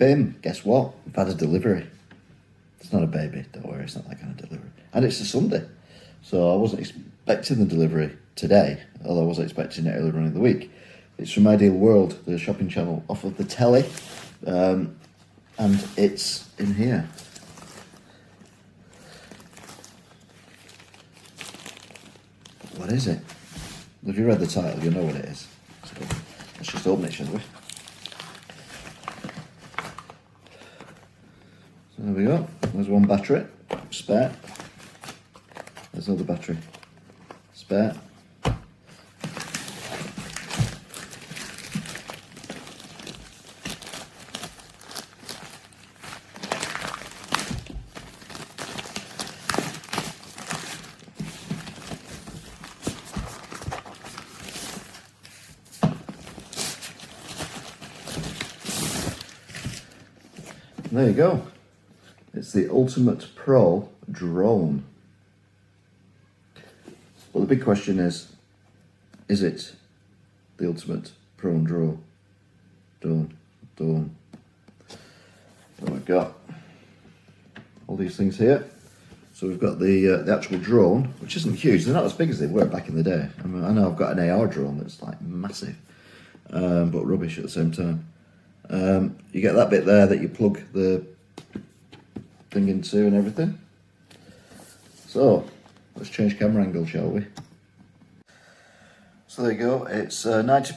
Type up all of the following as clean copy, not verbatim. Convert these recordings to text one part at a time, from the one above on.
Bim, guess what? We've had a delivery. It's not a baby, don't worry, it's not that kind of delivery. And it's a Sunday, so I wasn't expecting the delivery today, although I was expecting it earlier on in the week. It's from Ideal World, the shopping channel off of the telly, and it's in here. What is it? If you read the title, you'll know what it is. So let's just open it, shall we? So there we go. There's one battery, spare. There's another battery, spare. There you go. It's the Ultimate Pro drone. Well, the big question is it the Ultimate Pro drone? Then we've got all these things here. So we've got the actual drone, which isn't huge. They're not as big as they were back in the day. I mean, I know I've got an AR drone that's like massive, but rubbish at the same time. You get that bit there that you plug the thing into and everything. So let's change camera angle, shall we? So there you go. It's 90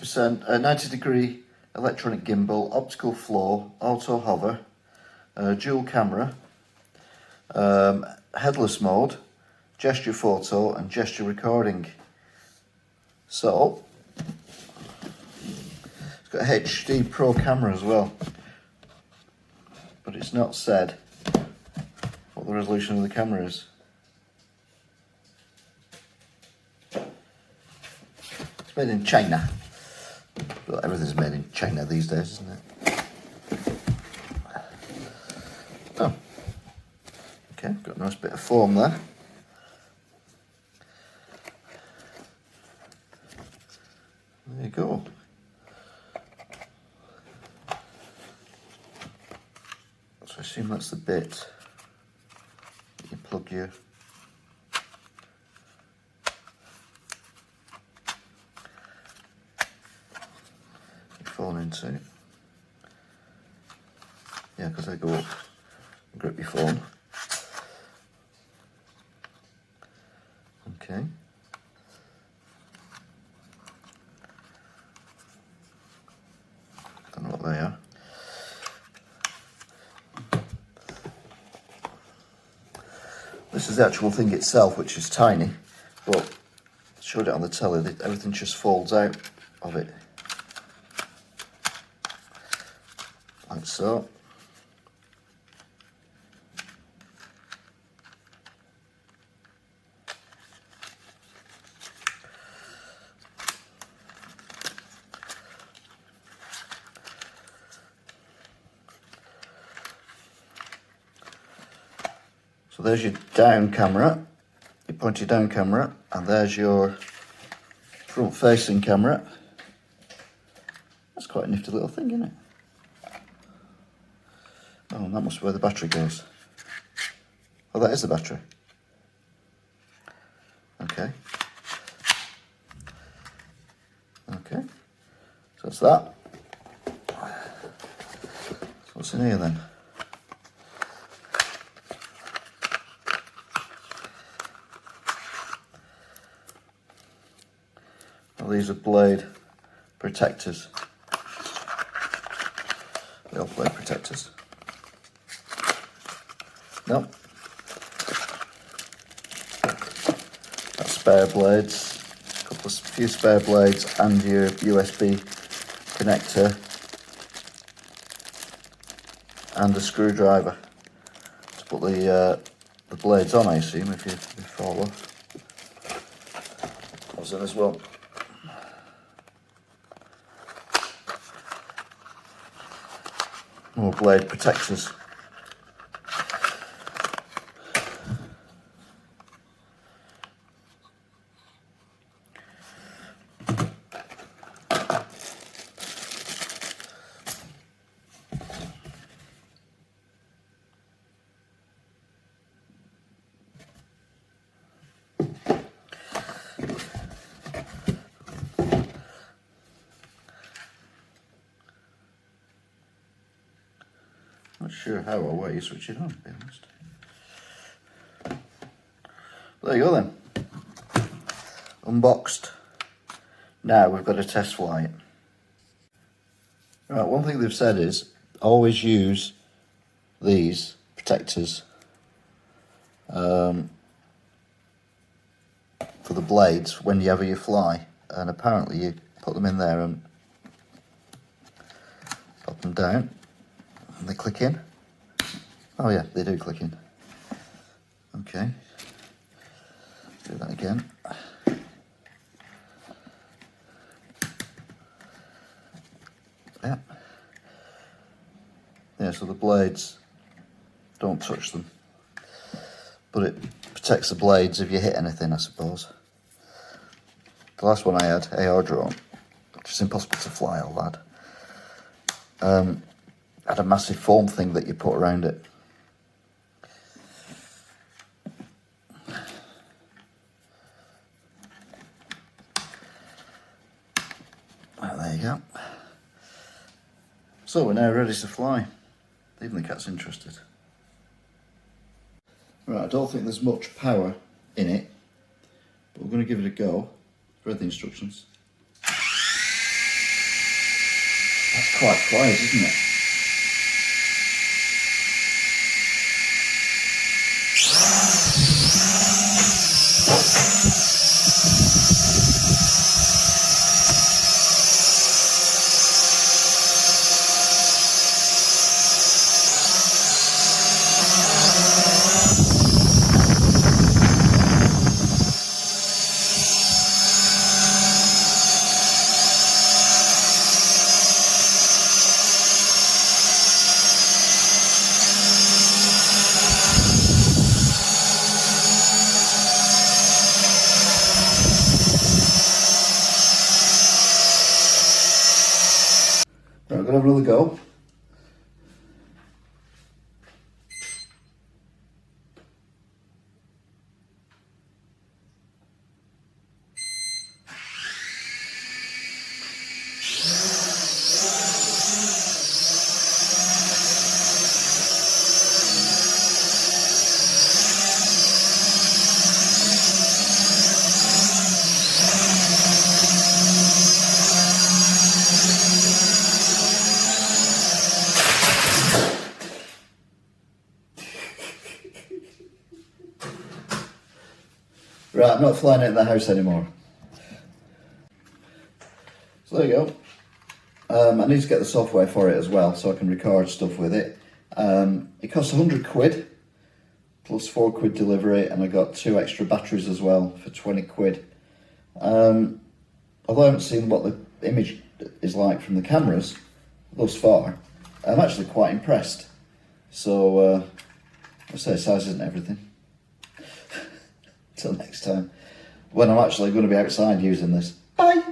degree electronic gimbal, optical flow, auto hover, dual camera, headless mode, gesture photo and gesture recording. So it's got a HD Pro camera as well, but it's not said what the resolution of the camera is. It's made in China. Well, everything's made in China these days, isn't it? Oh, okay, got a nice bit of foam there. There you go. So I assume that's the bit that you plug your phone into. Yeah, because they go up and grip your phone. Okay. Don't know what they are. This is the actual thing itself, which is tiny, but I showed it on the telly, everything just folds out of it. Like so. So there's your down camera, your pointy down camera, and there's your front facing camera. That's quite a nifty little thing, isn't it? Oh, and that must be where the battery goes. Oh, that is the battery. Okay. Okay. So that's that. So what's in here then? Well, these are blade protectors. They are blade protectors. No. That's spare blades, few spare blades, and your USB connector, and a screwdriver to put the blades on, I assume, if you follow. Those in as well. More blade protectors. Not sure how or where you switch it on, to be honest. There you go then. Unboxed. Now we've got a test flight. Right, one thing they've said is always use these protectors for the blades whenever you fly, and apparently you put them in there and pop them down and they click in. Oh yeah, they do click in. Okay, do that again. Yeah. Yeah, so the blades don't touch them, but it protects the blades if you hit anything, I suppose. The last one I had, AR drone, which is impossible to fly, all that, had a massive foam thing that you put around it. Right, there you go. So we're now ready to fly. Even the cat's interested. Right, I don't think there's much power in it, but we're going to give it a go. Read the instructions. That's quite quiet, isn't it? Right, I'm going to have another go. Right, I'm not flying it in the house anymore. So there you go. I need to get the software for it as well, so I can record stuff with it. It costs 100 quid, plus 4 quid delivery, and I got 2 extra batteries as well for 20 quid. Although I haven't seen what the image is like from the cameras thus far, I'm actually quite impressed. So, I say size isn't everything. Till next time, when I'm actually going to be outside using this. Bye!